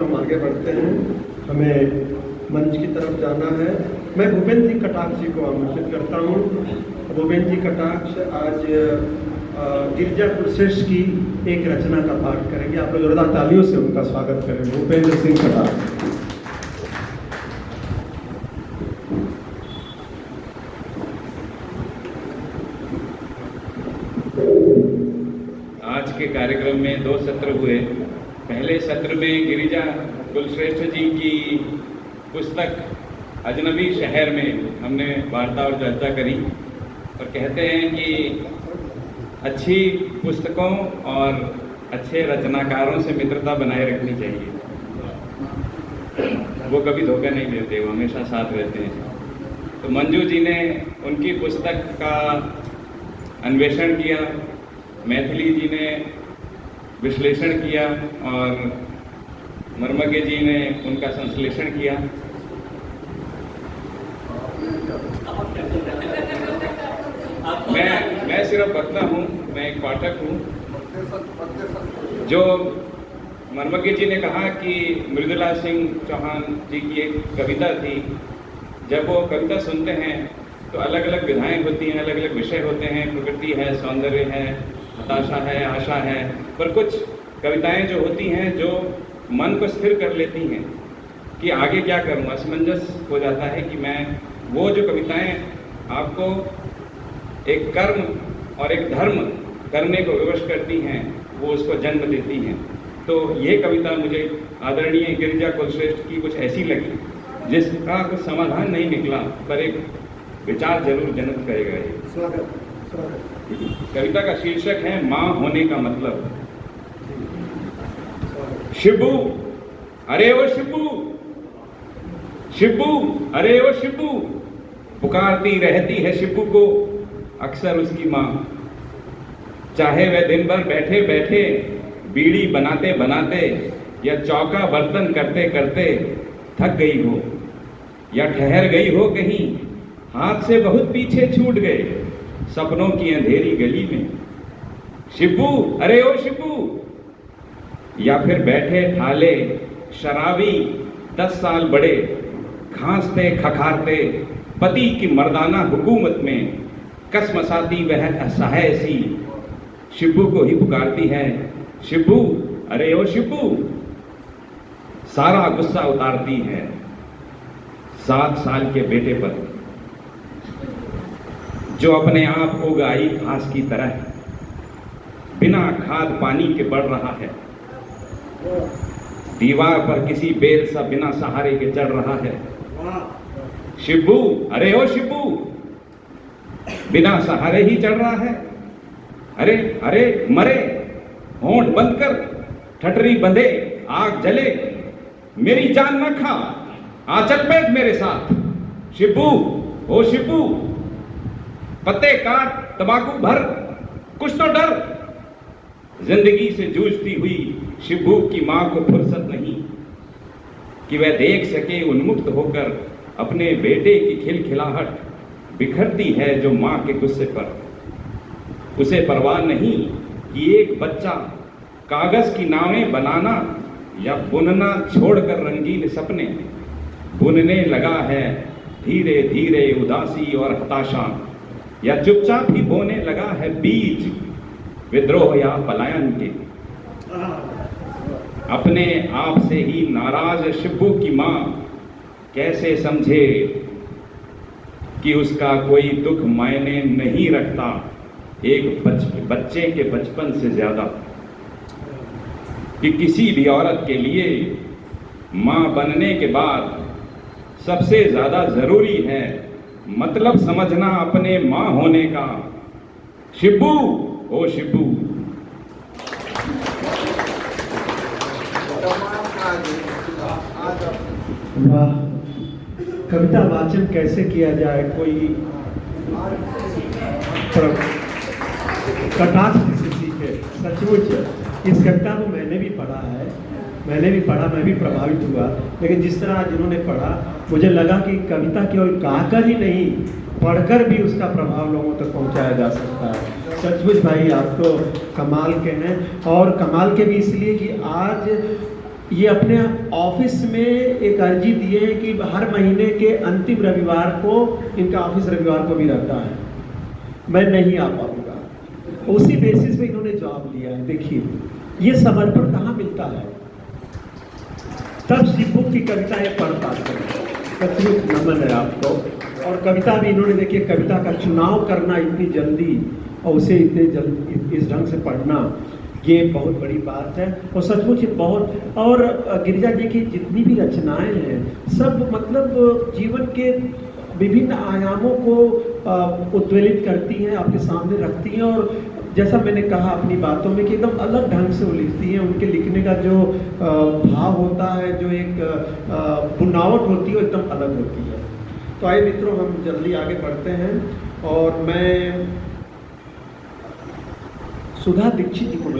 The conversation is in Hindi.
हम आगे बढ़ते हैं, हमें मंच की तरफ जाना है। मैं भूपेंद्र जी कटाक्ष जी को आमंत्रित करता हूँ। भूपेंद्र जी कटाक्ष आज गिरिजा कुलश्रेष्ठ की एक रचना का पाठ करेंगे। आप लोग जोरदार तालियों से उनका स्वागत करें। भूपेंद्र सिंह कटाक्ष। आज के कार्यक्रम में 2 सत्र हुए। पहले सत्र में गिरिजा कुलश्रेष्ठ जी की पुस्तक अजनबी शहर में हमने वार्ता और चर्चा करी और कहते हैं कि अच्छी पुस्तकों और अच्छे रचनाकारों से मित्रता बनाए रखनी चाहिए। वो कभी धोखा नहीं देते, वो हमेशा साथ रहते हैं। तो मंजू जी ने उनकी पुस्तक का अन्वेषण किया, मैथिली जी ने विश्लेषण किया और मर्मज्ञ जी ने उनका संश्लेषण किया। मैं सिर्फ वक्ता हूँ, मैं एक पाठक हूँ। जो मर्मज्ञ जी ने कहा कि मृदुला सिंह चौहान जी की एक कविता थी, जब वो कविता सुनते हैं तो अलग अलग विधाएं होती हैं, अलग अलग विषय होते हैं, प्रकृति है, सौंदर्य है, हताशा है, आशा है, पर कुछ कविताएं जो होती हैं जो मन को स्थिर कर लेती हैं कि आगे क्या करूं। असमंजस हो जाता है कि मैं वो जो कविताएं आपको एक कर्म और एक धर्म करने को विवश करती हैं, वो उसको जन्म देती हैं। तो ये कविता मुझे आदरणीय गिरिजा कुलश्रेष्ठ की कुछ ऐसी लगी जिसका कुछ समाधान नहीं निकला, पर एक विचार जरूर जनित करेगा। ये कविता का शीर्षक है माँ होने का मतलब। शिबू, अरे ओ शिबू, शिबू, अरे ओ शिबू, पुकारती रहती है शिबू को अक्सर उसकी माँ। चाहे वह दिन भर बैठे बैठे बीड़ी बनाते बनाते या चौका बर्तन करते करते थक गई हो, या ठहर गई हो कहीं, हाथ से बहुत पीछे छूट गए सपनों की अंधेरी गली में। शिबू, अरे ओ शिबू, या फिर बैठे ठाले शराबी 10 साल बड़े खांसते खखारते पति की मर्दाना हुकूमत में कसमसाती वह असहाय सी शिबू को ही पुकारती है। शिबू, अरे ओ शिबू, सारा गुस्सा उतारती है 7 साल के बेटे पर, जो अपने आप उगाई घास की तरह बिना खाद पानी के बढ़ रहा है, दीवार पर किसी बेल सा बिना सहारे के चढ़ रहा है। शिबू, अरे ओ शिबू, बिना सहारे ही चढ़ रहा है। अरे अरे मरे, होंठ बंद कर, ठटरी बंधे, आग जले, मेरी जान न खा, आ चल बैठ मेरे साथ। शिबू, ओ शिबू, पत्ते काट, तंबाकू भर, कुछ तो डर। जिंदगी से जूझती हुई शिबू की मां को फुर्सत नहीं कि वह देख सके उन्मुक्त होकर अपने बेटे की खिलखिलाहट बिखरती है जो मां के गुस्से पर। उसे परवाह नहीं कि एक बच्चा कागज की नावें बनाना या बुनना छोड़कर रंगीन सपने बुनने लगा है धीरे धीरे उदासी और हताशा, या चुपचाप ही बोने लगा है बीज विद्रोह या पलायन के। अपने आप से ही नाराज शिबू की मां कैसे समझे कि उसका कोई दुख मायने नहीं रखता एक बच्चे के बचपन से ज्यादा, कि किसी भी औरत के लिए मां बनने के बाद सबसे ज्यादा जरूरी है मतलब समझना अपने मां होने का। शिबू, ओ शिबू। वाह, कविता वाचन कैसे किया जाए, कोई कटाक्ष से सीखे। सचमुच इस कविता को मैंने भी पढ़ा है, मैं भी प्रभावित हुआ। लेकिन जिस तरह जिन्होंने पढ़ा, मुझे लगा कि कविता केवल गाकर ही नहीं, पढ़कर भी उसका प्रभाव लोगों तक पहुंचाया जा सकता है। सचमुच भाई आप तो कमाल के हैं, और कमाल के भी इसलिए कि आज ये अपने ऑफिस में एक अर्जी दिए हैं कि हर महीने के अंतिम रविवार को, इनका ऑफिस रविवार को भी रहता है, मैं नहीं आ पाऊंगा। उसी बेसिस पे इन्होंने जॉब लिया है। देखिए ये समर्पण कहाँ मिलता है। तब शिबू की कविताएं पढ़ पाते हैं। सचमुच नमन है आपको। और कविता भी इन्होंने, देखिए कविता का चुनाव करना इतनी जल्दी और उसे इतने जल्दी इस ढंग से पढ़ना, ये बहुत बड़ी बात है। और सचमुच ये बहुत, और गिरिजा जी की जितनी भी रचनाएं हैं सब मतलब जीवन के विभिन्न आयामों को उद्वेलित करती हैं, आपके सामने रखती हैं। और जैसा मैंने कहा अपनी बातों में कि एकदम अलग ढंग से वो लिखती हैं। उनके लिखने का जो भाव होता है, जो एक बुनावट होती है, वो एकदम अलग होती है। तो आइए मित्रों, हम जल्दी आगे बढ़ते हैं। और मैं सुधा दीक्षित जी को